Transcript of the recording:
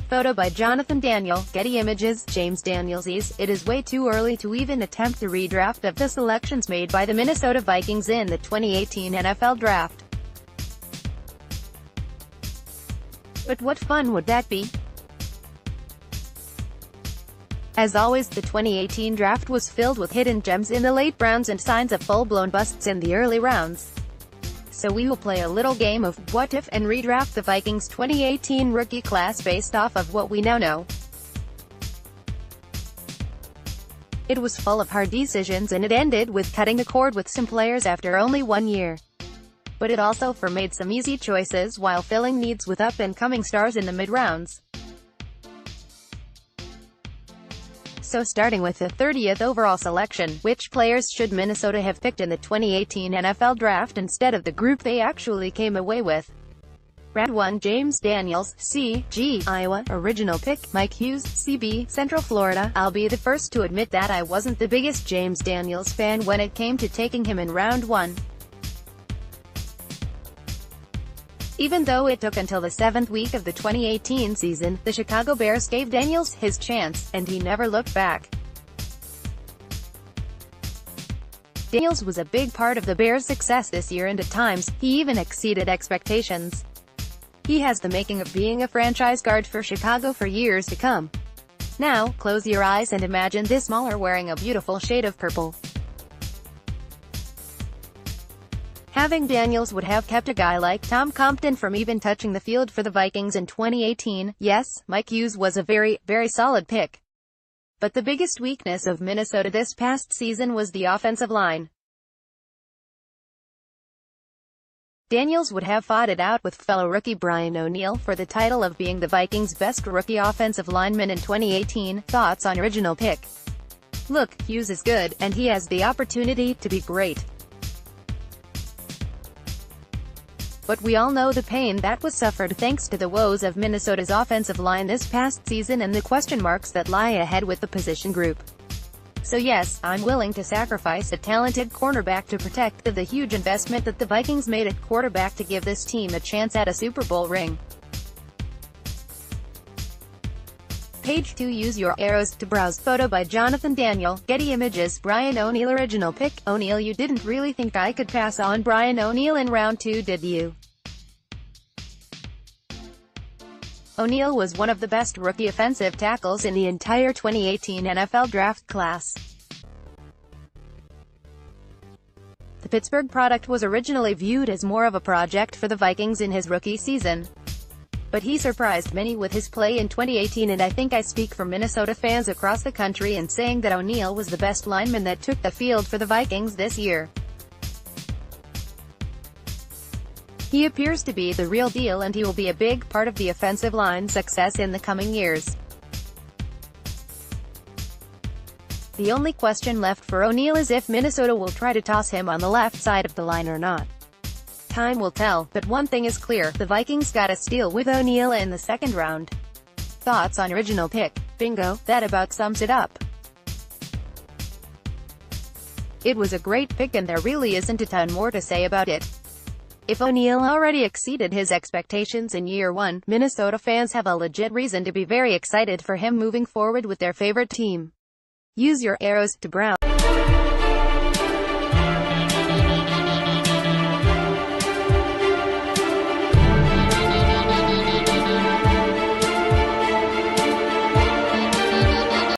Photo by Jonathan Daniel, Getty Images, James DanielsYes. It is way too early to even attempt a redraft of the selections made by the Minnesota Vikings in the 2018 NFL Draft. But what fun would that be? As always, the 2018 draft was filled with hidden gems in the late rounds and signs of full-blown busts in the early rounds. So we will play a little game of what if and redraft the Vikings 2018 rookie class based off of what we now know. It was full of hard decisions and it ended with cutting the cord with some players after only 1 year. But it also made some easy choices while filling needs with up-and-coming stars in the mid-rounds. So starting with the 30th overall selection, which players should Minnesota have picked in the 2018 NFL Draft instead of the group they actually came away with? Round 1, James Daniels, C, G, Iowa. Original pick, Mike Hughes, CB, Central Florida. I'll be the first to admit that I wasn't the biggest James Daniels fan when it came to taking him in round 1. Even though it took until the 7th week of the 2018 season, the Chicago Bears gave Daniels his chance, and he never looked back. Daniels was a big part of the Bears' success this year, and at times, he even exceeded expectations. He has the making of being a franchise guard for Chicago for years to come. Now, close your eyes and imagine this Mauler wearing a beautiful shade of purple. Having Daniels would have kept a guy like Tom Compton from even touching the field for the Vikings in 2018. Yes, Mike Hughes was a very, very solid pick. But the biggest weakness of Minnesota this past season was the offensive line. Daniels would have fought it out with fellow rookie Brian O'Neill for the title of being the Vikings' best rookie offensive lineman in 2018. Thoughts on original pick? Look, Hughes is good, and he has the opportunity to be great. But we all know the pain that was suffered thanks to the woes of Minnesota's offensive line this past season and the question marks that lie ahead with the position group. So yes, I'm willing to sacrifice a talented cornerback to protect the huge investment that the Vikings made at quarterback to give this team a chance at a Super Bowl ring. Page 2. Use your arrows to browse. Photo by Jonathan Daniel, Getty Images, Brian O'Neill. Original pick, O'Neill. You didn't really think I could pass on Brian O'Neill in round 2, did you? O'Neill was one of the best rookie offensive tackles in the entire 2018 NFL Draft class. The Pittsburgh product was originally viewed as more of a project for the Vikings in his rookie season. But he surprised many with his play in 2018, and I think I speak for Minnesota fans across the country in saying that O'Neill was the best lineman that took the field for the Vikings this year. He appears to be the real deal, and he will be a big part of the offensive line's success in the coming years. The only question left for O'Neill is if Minnesota will try to toss him on the left side of the line or not. Time will tell, but one thing is clear, the Vikings got a steal with O'Neill in the 2nd round. Thoughts on original pick? Bingo, that about sums it up. It was a great pick and there really isn't a ton more to say about it. If O'Neill already exceeded his expectations in year 1, Minnesota fans have a legit reason to be very excited for him moving forward with their favorite team. Use your arrows to browse.